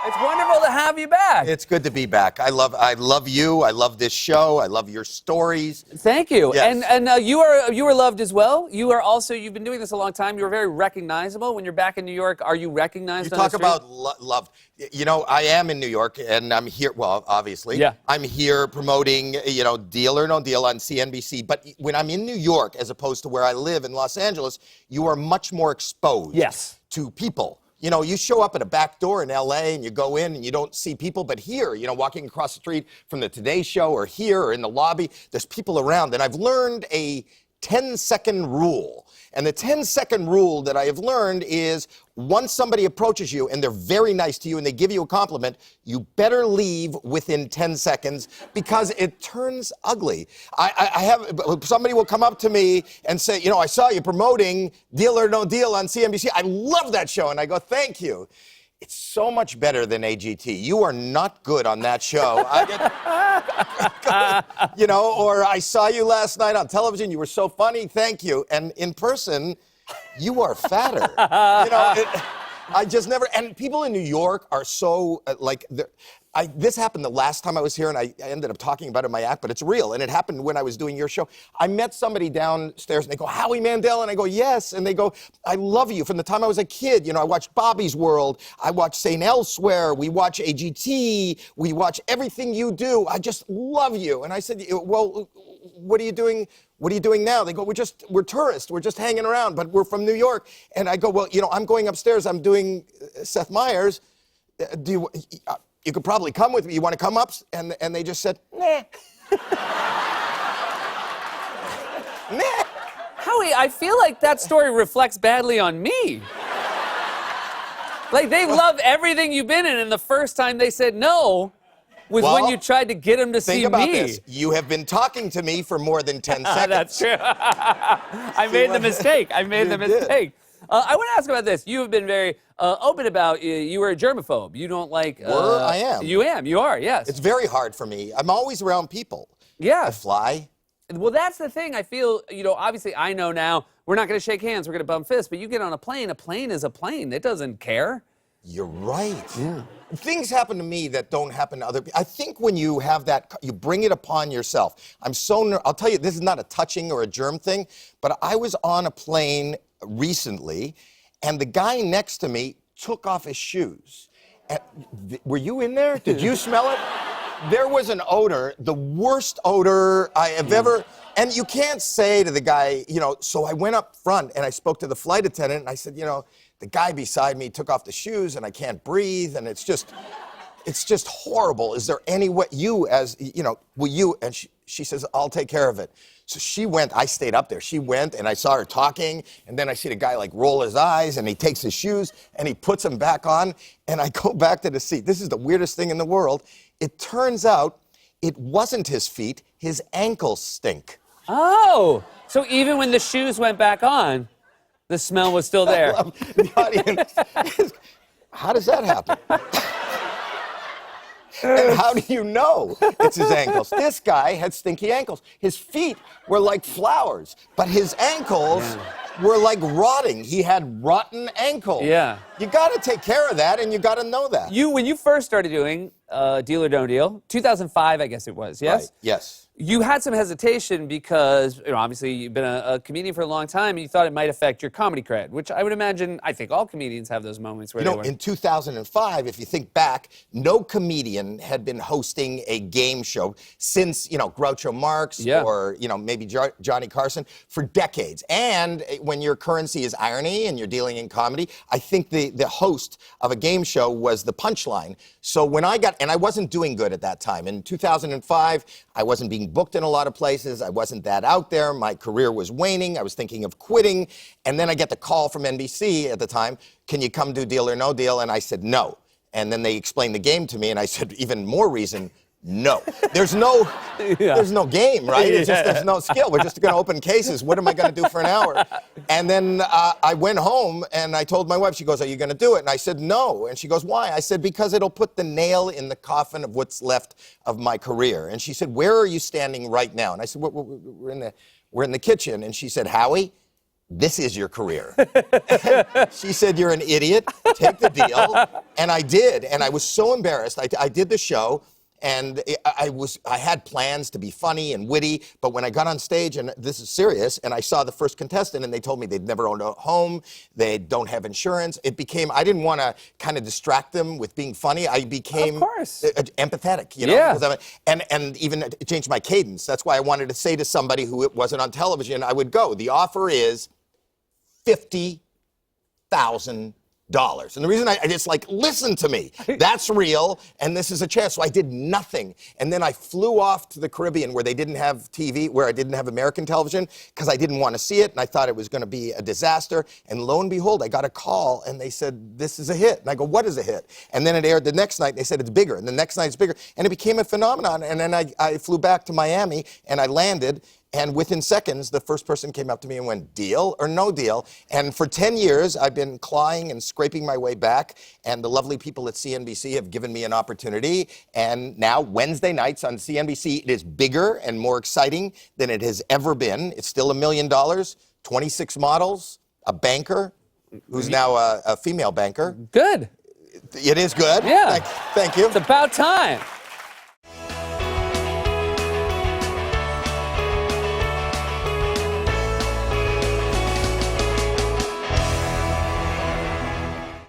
It's wonderful to have you back. It's good to be back. I love you. I love this show. I love your stories. Thank you. Yes. And you are loved as well. You are also, you've been doing this a long time. You're very recognizable. When you're back in New York, are you recognized You on the talk street? about loved. You know, I am in New York, and I'm here. Well, obviously, Yeah. I'm here promoting, Deal or No Deal on CNBC. But when I'm in New York, as opposed to where I live in Los Angeles, you are much more exposed Yes. to people. You know, you show up at a back door in LA and you go in and you don't see people, but here, walking across the street from the Today Show or here or in the lobby, there's people around. And I've learned a 10-second rule. And the 10-second rule that I have learned is once somebody approaches you and they're very nice to you and they give you a compliment, you better leave within 10 seconds because it turns ugly. I have somebody will come up to me and say, I saw you promoting Deal or No Deal on CNBC. I love that show. And I go, thank you. It's so much better than AGT. You are not good on that show. Or I saw you last night on television. You were so funny. Thank you. And in person, you are fatter. I just never. And people in New York are so this happened the last time I was here, and I ended up talking about it in my act, but it's real. And it happened when I was doing your show. I met somebody downstairs, and they go, Howie Mandel? And I go, yes. And they go, I love you. From the time I was a kid, I watched Bobby's World. I watched St. Elsewhere. We watch AGT. We watch everything you do. I just love you. And I said, well, what are you doing? What are you doing now? They go, we're tourists. We're just hanging around, but we're from New York. And I go, well, I'm going upstairs. I'm doing Seth Meyers. You could probably come with me. You want to come up? And they just said, nah. Nah. Howie, I feel like that story reflects badly on me. Like, they love everything you've been in, and the first time they said no was when you tried to get them to see me. Think about this. You have been talking to me for more than 10 seconds. That's true. I made the mistake. I want to ask about this. You have been very open about you were a germaphobe. You don't like. I am. You are. Yes. It's very hard for me. I'm always around people. Yeah. I fly. Well, that's the thing. I feel, obviously I know now we're not going to shake hands. We're going to bump fists. But you get on a plane is a plane. It doesn't care. You're right. Yeah. Things happen to me that don't happen to other people. I think when you have that, you bring it upon yourself. I'll tell you, this is not a touching or a germ thing, but I was on a plane recently, and the guy next to me took off his shoes. Were you in there? Did you smell it? There was an odor, the worst odor I have ever. And you can't say to the guy, so I went up front and I spoke to the flight attendant and I said, the guy beside me took off the shoes and I can't breathe and it's just horrible. Is there any way will you? And she says, I'll take care of it. So she went, I stayed up there. She went and I saw her talking and then I see the guy roll his eyes and he takes his shoes and he puts them back on and I go back to the seat. This is the weirdest thing in the world. It turns out it wasn't his feet, his ankles stink. Oh, so even when the shoes went back on, the smell was still there. The audience. How does that happen? And how do you know it's his ankles? This guy had stinky ankles. His feet were like flowers, but his ankles were like rotting. He had rotten ankles. Yeah. You got to take care of that, and you got to know that. When you first started doing Deal or No Deal, 2005, I guess it was, yes? Right. Yes. You had some hesitation because, obviously you've been a comedian for a long time and you thought it might affect your comedy cred, which I would imagine, I think all comedians have those moments where in 2005, if you think back, no comedian had been hosting a game show since, Groucho Marx or, maybe Johnny Carson for decades. And when your currency is irony and you're dealing in comedy, I think the host of a game show was the Punchline. So when I wasn't doing good at that time. In 2005, I wasn't being booked in a lot of places. I wasn't that out there. My career was waning. I was thinking of quitting. And then I get the call from NBC at the time, can you come do Deal or No Deal? And I said, no. And then they explained the game to me, and I said, even more reason, no. There's no game, right? It's just, there's no skill. We're just going to open cases. What am I going to do for an hour? And then I went home, and I told my wife, she goes, are you going to do it? And I said, no. And she goes, why? I said, because it'll put the nail in the coffin of what's left of my career. And she said, where are you standing right now? And I said, we're in the kitchen. And she said, Howie, this is your career. She said, you're an idiot. Take the deal. And I did. And I was so embarrassed. I did the show. And I had plans to be funny and witty, but when I got on stage, and this is serious, and I saw the first contestant, and they told me they'd never owned a home, they don't have insurance, it became, I didn't want to kind of distract them with being funny. I became Of course. empathetic, you know? Yeah. Because and even it changed my cadence. That's why I wanted to say to somebody who wasn't on television, I would go, the offer is $50,000. And the reason I just like, listen to me, that's real, and this is a chance. So I did nothing. And then I flew off to the Caribbean where they didn't have TV, where I didn't have American television, because I didn't want to see it, and I thought it was going to be a disaster. And lo and behold, I got a call, and they said, this is a hit. And I go, what is a hit? And then it aired the next night, and they said, it's bigger. And the next night, it's bigger. And it became a phenomenon. And then I flew back to Miami, and I landed. And within seconds, the first person came up to me and went, deal or no deal? And for 10 years, I've been clawing and scraping my way back. And the lovely people at CNBC have given me an opportunity. And now, Wednesday nights on CNBC, it is bigger and more exciting than it has ever been. It's still $1 million, 26 models, a banker, who's now a female banker. Good. It is good. Yeah. Thank you. It's about time.